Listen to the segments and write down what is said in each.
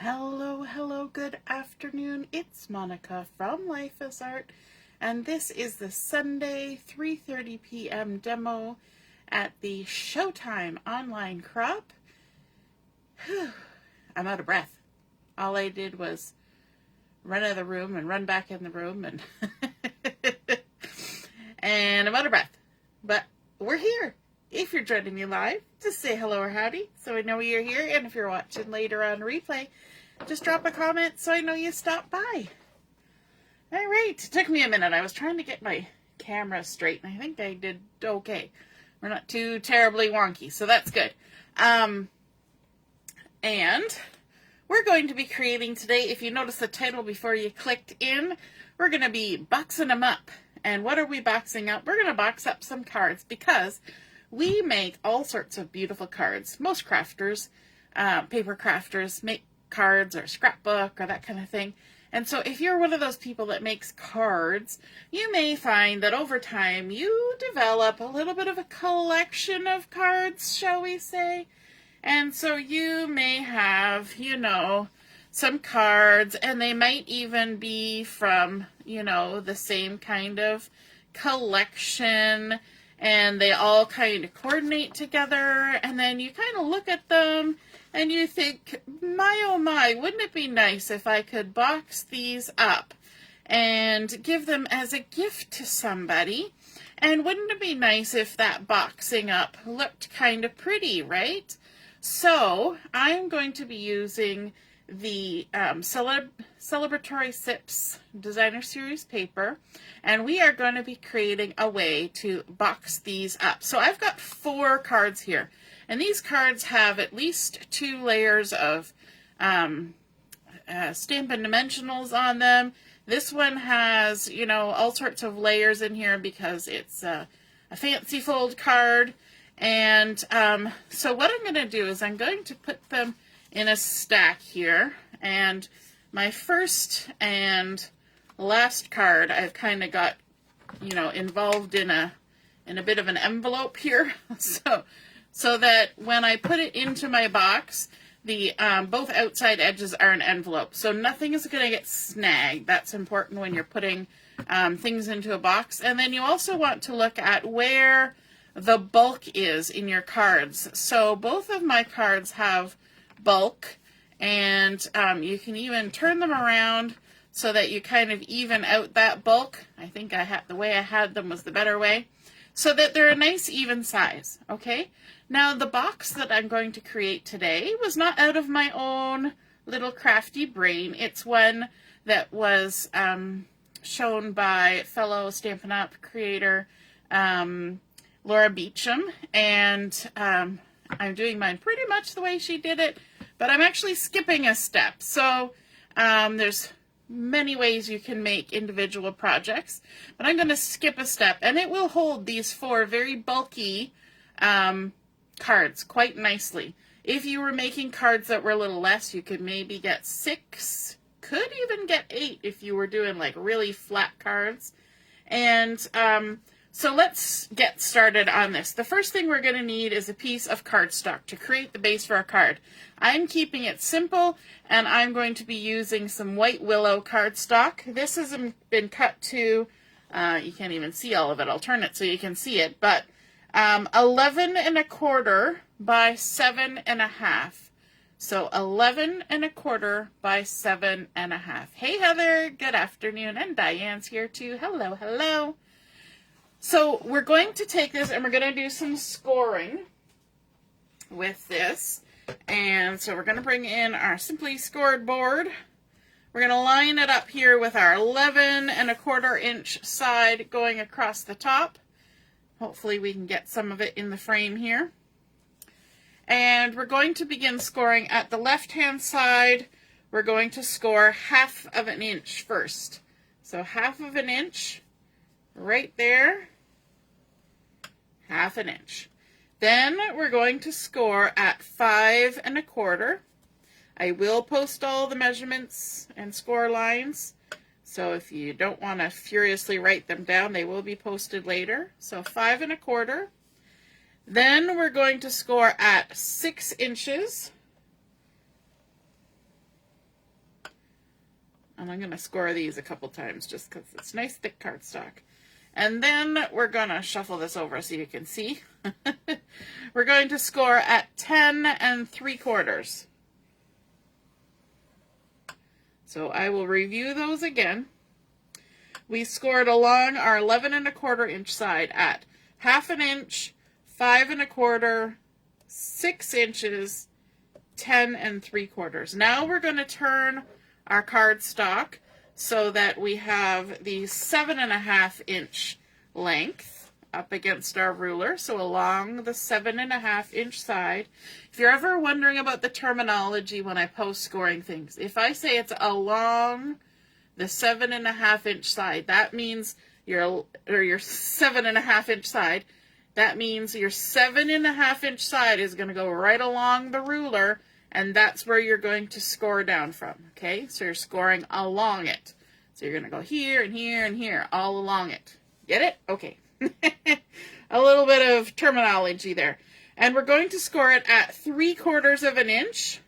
Hello, hello, good afternoon. It's Monica from Life is Art, and this is the Sunday 3:30 p.m. demo at the Showtime online crop. I'm out of breath. All I did was run out of the room and run back in the room, and and I'm out of breath. But we're here. If you're joining me live, just say hello or howdy so I know you're here. And if you're watching later on replay, just drop a comment so I know you stopped by. All right, it took me a minute. I was trying to get my camera straight, and I think I did okay. We're not too terribly wonky, so that's good. And we're going to be creating today, if you notice the title before you clicked in, we're going to be boxing them up. And what are we boxing up? We're going to box up some cards because we make all sorts of beautiful cards. Most crafters, paper crafters, make cards or scrapbook or that kind of thing. And so if you're one of those people that makes cards, you may find that over time you develop a little bit of a collection of cards, shall we say. And so you may have, some cards, and they might even be from, the same kind of collection, and they all kind of coordinate together, and then you kind of look at them and you think, my oh my, wouldn't it be nice if I could box these up and give them as a gift to somebody? And wouldn't it be nice if that boxing up looked kind of pretty, right? So I'm going to be using the Celebratory Sips Designer Series paper, and we are going to be creating a way to box these up. So I've got 4 cards here, and these cards have at least 2 layers of Stampin' Dimensionals on them. This one has, all sorts of layers in here because it's a fancy fold card. And so what I'm going to do is I'm going to put them in a stack here, and my first and last card I've kind of got, involved in a bit of an envelope here, so that when I put it into my box, the both outside edges are an envelope, so nothing is going to get snagged. That's important when you're putting things into a box. And then you also want to look at where the bulk is in your cards. So both of my cards have bulk, and you can even turn them around so that you kind of even out that bulk. I think the way I had them was the better way, so that they're a nice even size. Okay, now the box that I'm going to create today was not out of my own little crafty brain. It's one that was shown by fellow Stampin' Up creator Laura Beecham, and I'm doing mine pretty much the way she did it, but I'm actually skipping a step. So there's many ways you can make individual projects, but I'm going to skip a step, and it will hold these 4 very bulky cards quite nicely. If you were making cards that were a little less, you could maybe get 6, could even get 8 if you were doing like really flat cards. And so let's get started on this. The first thing we're going to need is a piece of cardstock to create the base for our card. I'm keeping it simple, and I'm going to be using some white Willow cardstock. This has been cut to, you can't even see all of it. I'll turn it so you can see it, but 11 1/4 by 7 1/2. So 11 1/4 by 7 1/2. Hey Heather, good afternoon, and Diane's here too. Hello, hello. So we're going to take this and we're going to do some scoring with this. And so we're going to bring in our Simply Scored board. We're going to line it up here with our 11 1/4 inch side going across the top. Hopefully we can get some of it in the frame here. And we're going to begin scoring at the left-hand side. We're going to score 1/2 inch first. So 1/2 inch. Right there, 1/2 inch. Then we're going to score at 5 1/4. I will post all the measurements and score lines, so if you don't want to furiously write them down, they will be posted later. So 5 1/4. Then we're going to score at 6 inches. And I'm going to score these a couple times just because it's nice thick cardstock. And then we're going to shuffle this over so you can see. We're going to score at 10 3/4. So I will review those again. We scored along our 11 1/4 inch side at 1/2 inch, 5 1/4, 6 inches, 10 3/4. Now we're going to turn our cardstock so that we have the 7 1/2 inch length up against our ruler. So along the 7 1/2 inch side. If you're ever wondering about the terminology when I post scoring things, if I say it's along the 7 1/2 inch side, that means your 7 1/2 inch side, that means your 7 1/2 inch side is going to go right along the ruler, and that's where you're going to score down from, okay? So you're scoring along it. So you're going to go here and here and here, all along it. Get it? Okay. A little bit of terminology there. And we're going to score it at 3/4 inch.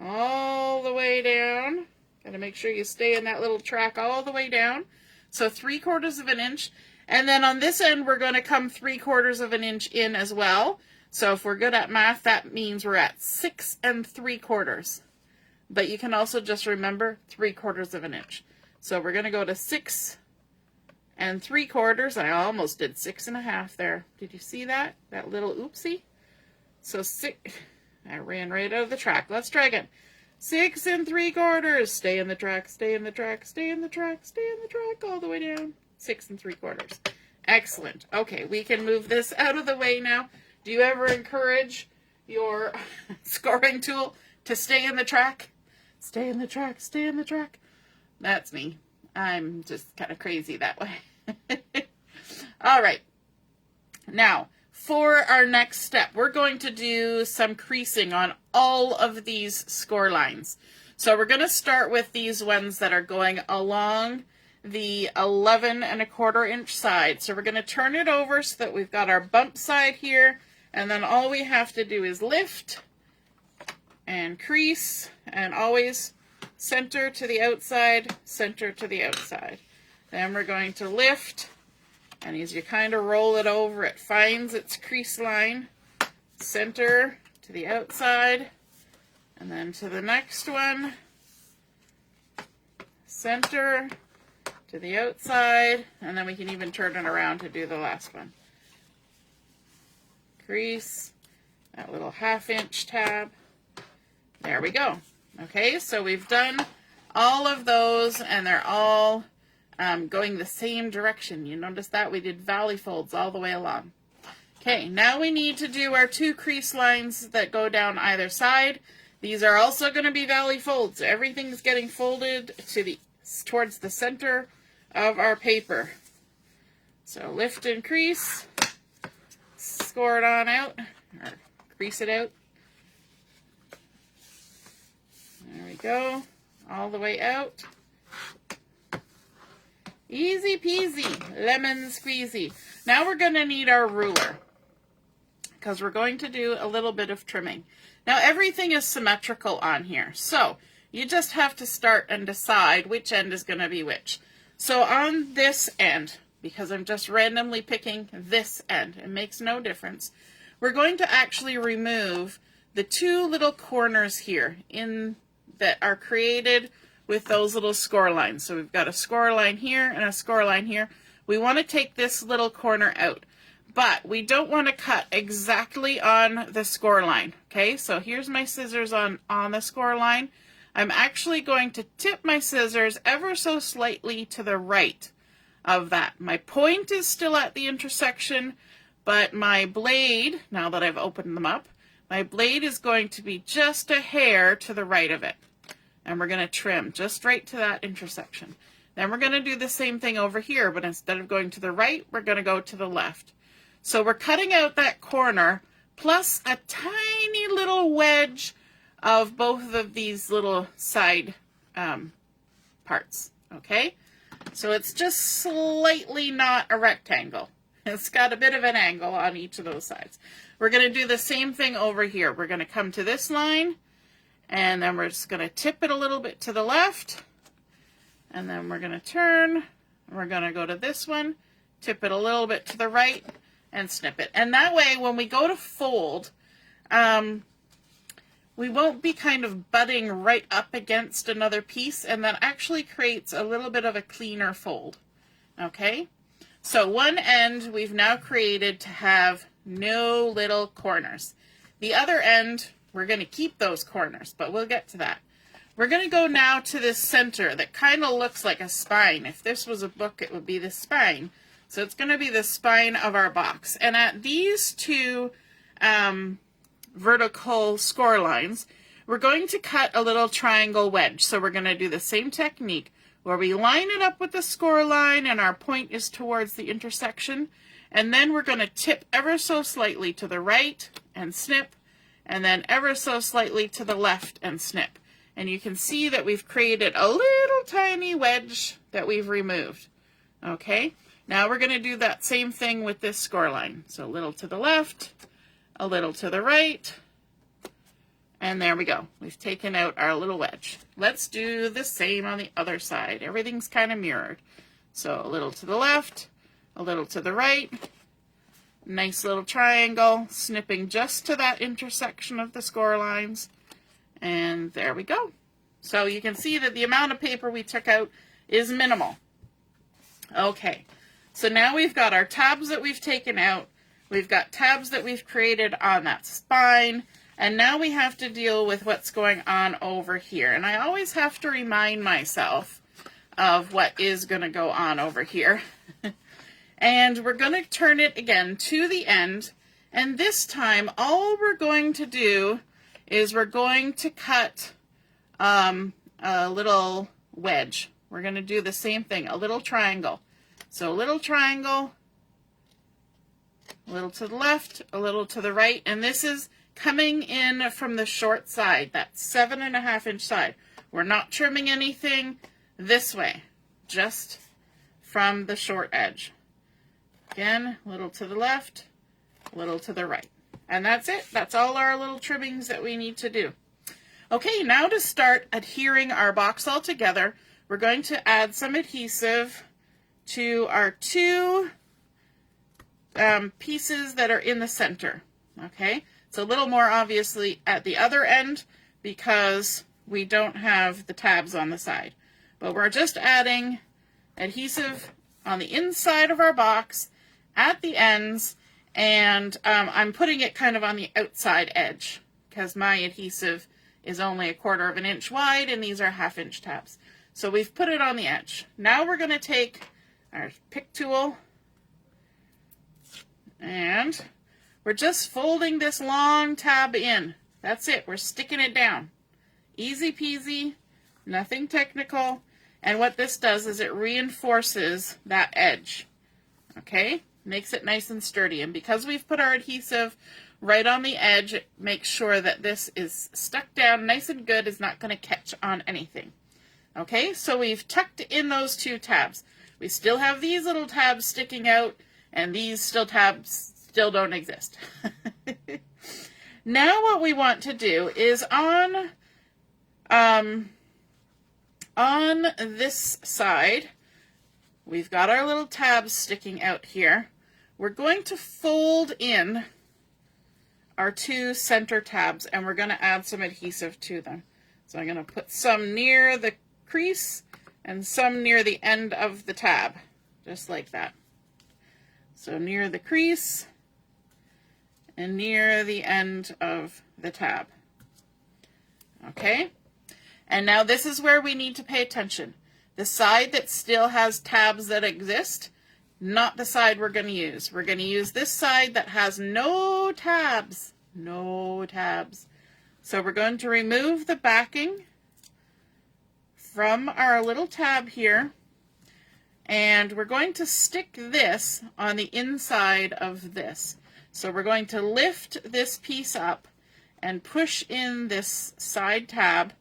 All the way down. Got to make sure you stay in that little track all the way down. So 3/4 inch. And then on this end, we're going to come 3/4 inch in as well. So if we're good at math, that means we're at 6 3/4. But you can also just remember 3/4 inch. So we're going to go to 6 3/4. I almost did 6 1/2 there. Did you see that? That little oopsie? So 6, I ran right out of the track. Let's try again. 6 3/4. Stay in the track, stay in the track, stay in the track, stay in the track, all the way down. 6 3/4. Excellent. Okay, we can move this out of the way now. Do you ever encourage your scoring tool to stay in the track? Stay in the track, stay in the track. That's me. I'm just kind of crazy that way. All right. Now, for our next step, we're going to do some creasing on all of these score lines. So we're going to start with these ones that are going along the 11 1/4 inch side. So we're going to turn it over so that we've got our bump side here, and then all we have to do is lift and crease, and always center to the outside, center to the outside. Then we're going to lift, and as you kind of roll it over, it finds its crease line, center to the outside, and then to the next one, center to the outside, and then we can even turn it around to do the last one. Crease, that little 1/2 inch tab. There we go. Okay, so we've done all of those, and they're all going the same direction. You notice that? We did valley folds all the way along. Okay, now we need to do our 2 crease lines that go down either side. These are also going to be valley folds. Everything's getting folded to towards the center of our paper. So lift and crease, score it on out, or crease it out. There we go, all the way out. Easy peasy, lemon squeezy. Now we're going to need our ruler, because we're going to do a little bit of trimming. Now everything is symmetrical on here, so you just have to start and decide which end is going to be which. So on this end, because I'm just randomly picking this end, it makes no difference, we're going to actually remove the 2 little corners here that are created with those little score lines. So we've got a score line here and a score line here. We want to take this little corner out, but we don't want to cut exactly on the score line. Okay, so here's my scissors on the score line. I'm actually going to tip my scissors ever so slightly to the right of that. My point is still at the intersection, but my blade, now that I've opened them up, my blade is going to be just a hair to the right of it. And we're going to trim just right to that intersection. Then we're going to do the same thing over here, but instead of going to the right, we're going to go to the left. So we're cutting out that corner, plus a tiny little wedge of both of these little side parts, okay? So it's just slightly not a rectangle. It's got a bit of an angle on each of those sides. We're going to do the same thing over here. We're going to come to this line, And then we're just going to tip it a little bit to the left. And then we're going to turn. We're going to go to this one, tip it a little bit to the right, and snip it. And that way, when we go to fold, we won't be kind of butting right up against another piece, and that actually creates a little bit of a cleaner fold. Okay? So one end we've now created to have no little corners. The other end, we're going to keep those corners, but we'll get to that. We're going to go now to this center that kind of looks like a spine. If this was a book, it would be the spine. So it's going to be the spine of our box. And at these two vertical score lines, we're going to cut a little triangle wedge. So we're going to do the same technique where we line it up with the score line and our point is towards the intersection. And then we're going to tip ever so slightly to the right and snip, and then ever so slightly to the left and snip. And you can see that we've created a little tiny wedge that we've removed. Okay, now we're going to do that same thing with this score line. So a little to the left, a little to the right, and there we go. We've taken out our little wedge. Let's do the same on the other side. Everything's kind of mirrored. So a little to the left, a little to the right, nice little triangle, snipping just to that intersection of the score lines. And there we go. So you can see that the amount of paper we took out is minimal. Okay, so now we've got our tabs that we've taken out. We've got tabs that we've created on that spine. And now we have to deal with what's going on over here. And I always have to remind myself of what is going to go on over here. And we're going to turn it again to the end. And this time, all we're going to do is we're going to cut a little wedge. We're going to do the same thing, a little triangle. So a little triangle, a little to the left, a little to the right, and this is coming in from the short side, that 7.5-inch side. We're not trimming anything this way, just from the short edge. Again, a little to the left, a little to the right. And that's it. That's all our little trimmings that we need to do. Okay, now to start adhering our box all together, we're going to add some adhesive to our two pieces that are in the center. Okay, it's a little more obviously at the other end because we don't have the tabs on the side. But we're just adding adhesive on the inside of our box at the ends. And I'm putting it kind of on the outside edge because my adhesive is only 1/4 inch wide and these are 1/2-inch tabs. So we've put it on the edge. Now we're going to take our pick tool and we're just folding this long tab in. That's it. We're sticking it down. Easy peasy, nothing technical. And what this does is it reinforces that edge. Okay? Makes it nice and sturdy. And because we've put our adhesive right on the edge, it makes sure that this is stuck down nice and good, is not going to catch on anything. Okay, so we've tucked in those two tabs. We still have these little tabs sticking out, and these tabs still don't exist. Now what we want to do is on this side, we've got our little tabs sticking out here. We're going to fold in our two center tabs and we're going to add some adhesive to them. So I'm going to put some near the crease and some near the end of the tab, just like that. So near the crease and near the end of the tab. Okay? And now this is where we need to pay attention. The side that still has tabs that exist, not the side we're going to use. We're going to use this side that has no tabs. No tabs. So we're going to remove the backing from our little tab here. And we're going to stick this on the inside of this. So we're going to lift this piece up and push in this side tab.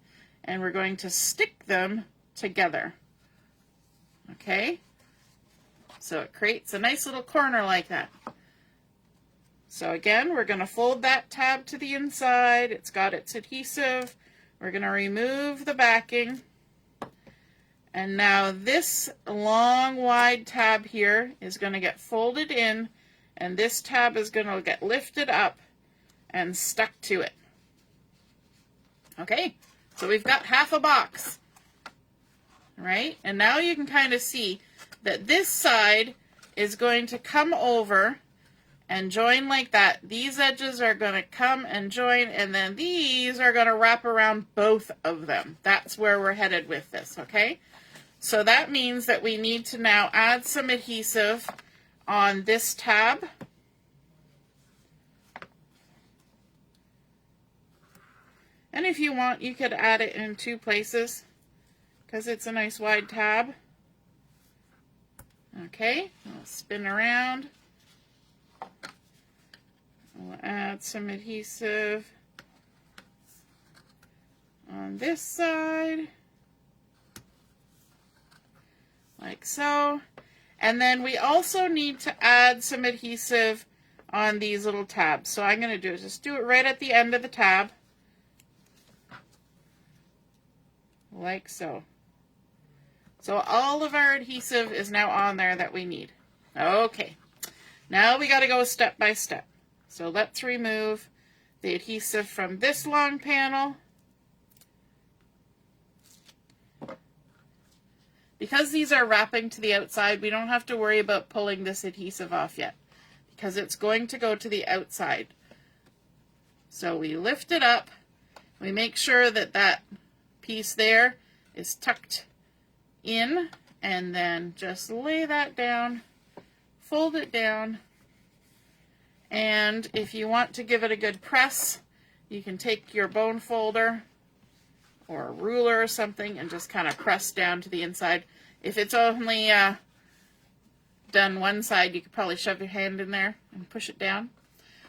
And we're going to stick them together. Okay? So it creates a nice little corner like that. So again, we're going to fold that tab to the inside. It's got its adhesive. We're going to remove the backing. And now this long wide tab here is going to get folded in, and this tab is going to get lifted up and stuck to it. Okay, so we've got half a box, right? And now you can kind of see that this side is going to come over and join like that. These edges are going to come and join, and then these are going to wrap around both of them. That's where we're headed with this, okay? So that means that we need to now add some adhesive on this tab. And if you want, you could add it in 2 places because it's a nice wide tab. Okay, I'll spin around. We'll add some adhesive on this side. Like so. And then we also need to add some adhesive on these little tabs. So I'm going to do is just do it right at the end of the tab. Like so. So all of our adhesive is now on there that we need. Okay. Now we got to go step by step. So let's remove the adhesive from this long panel. Because these are wrapping to the outside, we don't have to worry about pulling this adhesive off yet, because it's going to go to the outside. So we lift it up, we make sure that that piece there is tucked in, and then just lay that down, fold it down, and if you want to give it a good press, you can take your bone folder or a ruler or something and just kind of press down to the inside. If it's only done one side, you could probably shove your hand in there and push it down.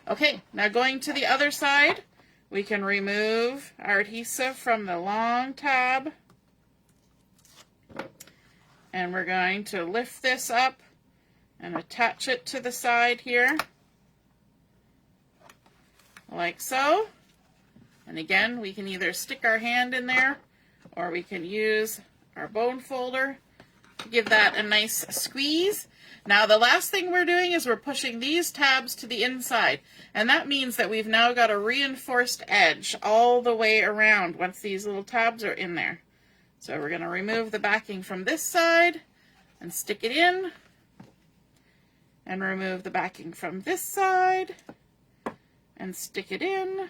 Okay, now going to the other side, we can remove our adhesive from the long tab. And we're going to lift this up and attach it to the side here. Like so. And again, we can either stick our hand in there or we can use our bone folder to give that a nice squeeze. Now the last thing we're doing is we're pushing these tabs to the inside, and that means that we've now got a reinforced edge all the way around once these little tabs are in there. So we're going to remove the backing from this side and stick it in, and remove the backing from this side and stick it in.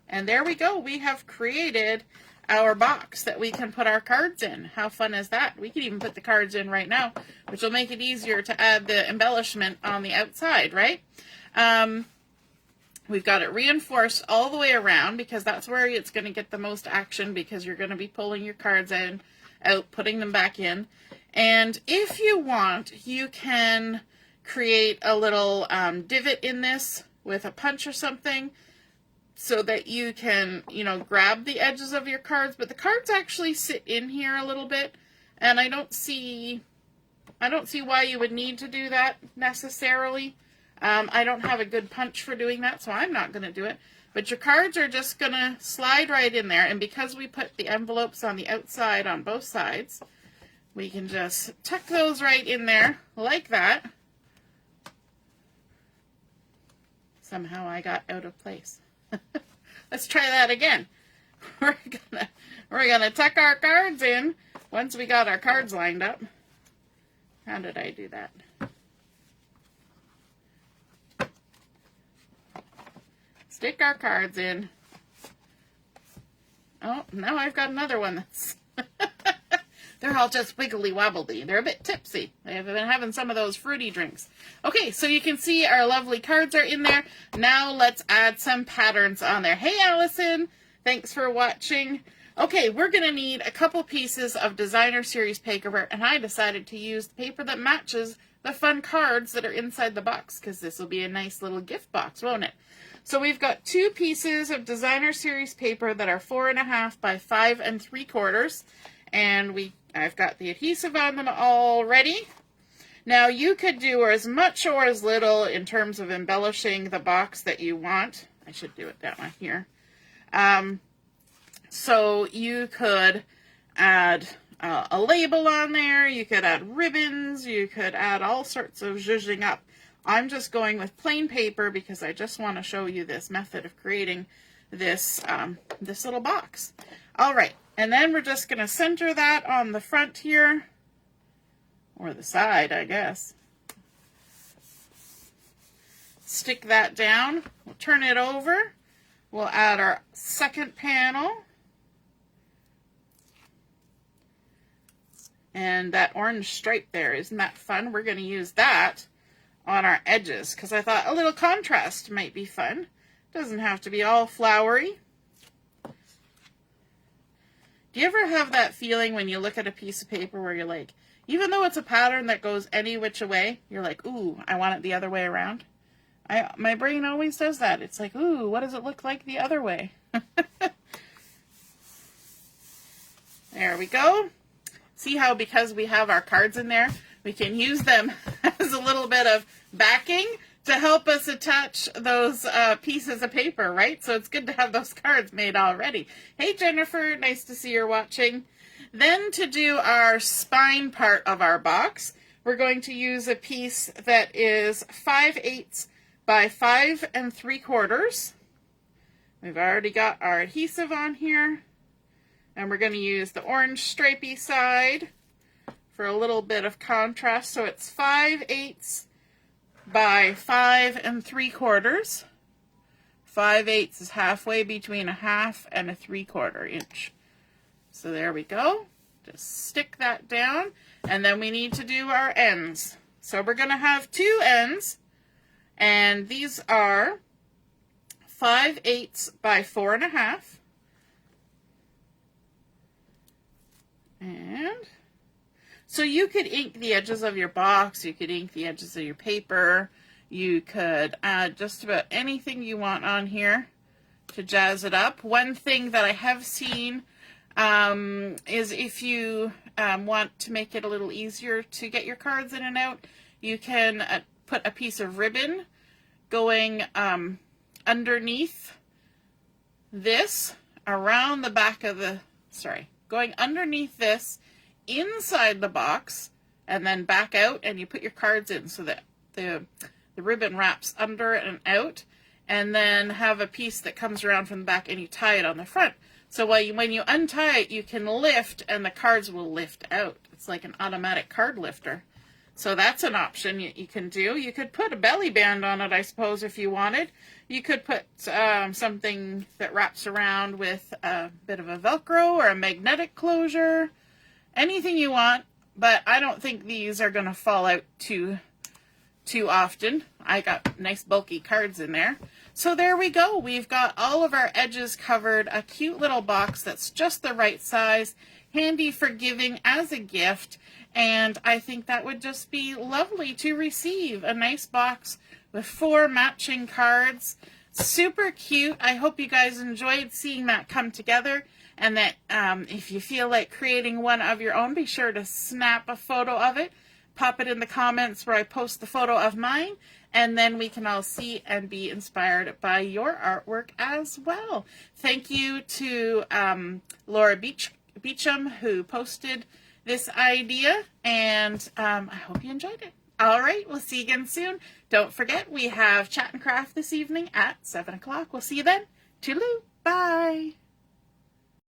And there we go. We have created our box that we can put our cards in. How fun is that? We can even put the cards in right now, which will make it easier to add the embellishment on the outside, right? We've got it reinforced all the way around because that's where it's going to get the most action, because you're going to be pulling your cards in, out, putting them back in. And if you want, you can create a little divot in this with a punch or something, so that you can, you know, grab the edges of your cards. But the cards actually sit in here a little bit, and I don't see why you would need to do that necessarily. I don't have a good punch for doing that, so I'm not going to do it. But your cards are just going to slide right in there, and because we put the envelopes on the outside on both sides, we can just tuck those right in there like that. Somehow I got out of place. Let's try that again. We're gonna tuck our cards in once we got our cards lined up. How did I do that? Stick our cards in. Oh, now I've got another one that's they're all just wiggly wobbly. They're a bit tipsy. They've been having some of those fruity drinks. Okay, so you can see our lovely cards are in there. Now let's add some patterns on there. Hey, Allison, thanks for watching. Okay, we're going to need a couple pieces of designer series paper, and I decided to use the paper that matches the fun cards that are inside the box, because this will be a nice little gift box, won't it? So we've got 2 pieces of designer series paper that are 4.5 by 5 3/4, and I've got the adhesive on them already. Now you could do as much or as little in terms of embellishing the box that you want. I should do it down here. So you could add a label on there, you could add ribbons, you could add all sorts of zhuzhing up. I'm just going with plain paper because I just want to show you this method of creating this, this little box. All right, and then we're just going to center that on the front here, or the side, I guess. Stick that down, we'll turn it over, we'll add our second panel. And that orange stripe there, isn't that fun? We're going to use that on our edges because I thought a little contrast might be fun. Doesn't have to be all flowery. Do you ever have that feeling when you look at a piece of paper where you're like, even though it's a pattern that goes any which way, you're like, ooh, I want it the other way around? My brain always does that. It's like, ooh, what does it look like the other way? There we go. See how because we have our cards in there, we can use them as a little bit of backing to help us attach those pieces of paper, right? So it's good to have those cards made already. Hey, Jennifer, nice to see you're watching. Then to do our spine part of our box, we're going to use a piece that is 5/8 by 5 3/4. We've already got our adhesive on here. And we're going to use the orange stripey side for a little bit of contrast. So it's 5/8 by 5 3/4. 5/8 is halfway between a 1/2 and a 3/4 inch. So there we go. Just stick that down. And then we need to do our ends. So we're going to have 2 ends. And these are 5/8 by 4 1/2. And so you could ink the edges of your box, you could ink the edges of your paper, you could add just about anything you want on here to jazz it up. One thing that I have seen is if you want to make it a little easier to get your cards in and out, you can put a piece of ribbon going underneath this, around the back of the, going underneath this, inside the box, and then back out, and you put your cards in so that the ribbon wraps under and out, and then have a piece that comes around from the back and you tie it on the front. So when you untie it, you can lift and the cards will lift out. It's like an automatic card lifter. So that's an option you can do. You could put a belly band on it, I suppose, if you wanted. You could put something that wraps around with a bit of a Velcro or a magnetic closure. Anything you want, but I don't think these are going to fall out too often. I got nice bulky cards in there. So there we go. We've got all of our edges covered. A cute little box that's just the right size, handy for giving as a gift. And I think that would just be lovely to receive. A nice box with 4 matching cards. Super cute. I hope you guys enjoyed seeing that come together. And that if you feel like creating one of your own, be sure to snap a photo of it. Pop it in the comments where I post the photo of mine. And then we can all see and be inspired by your artwork as well. Thank you to Laura Beecham who posted this idea, and I hope you enjoyed it. All right, we'll see you again soon. Don't forget, we have Chat and Craft this evening at 7 o'clock. We'll see you then. Toodaloo. Bye.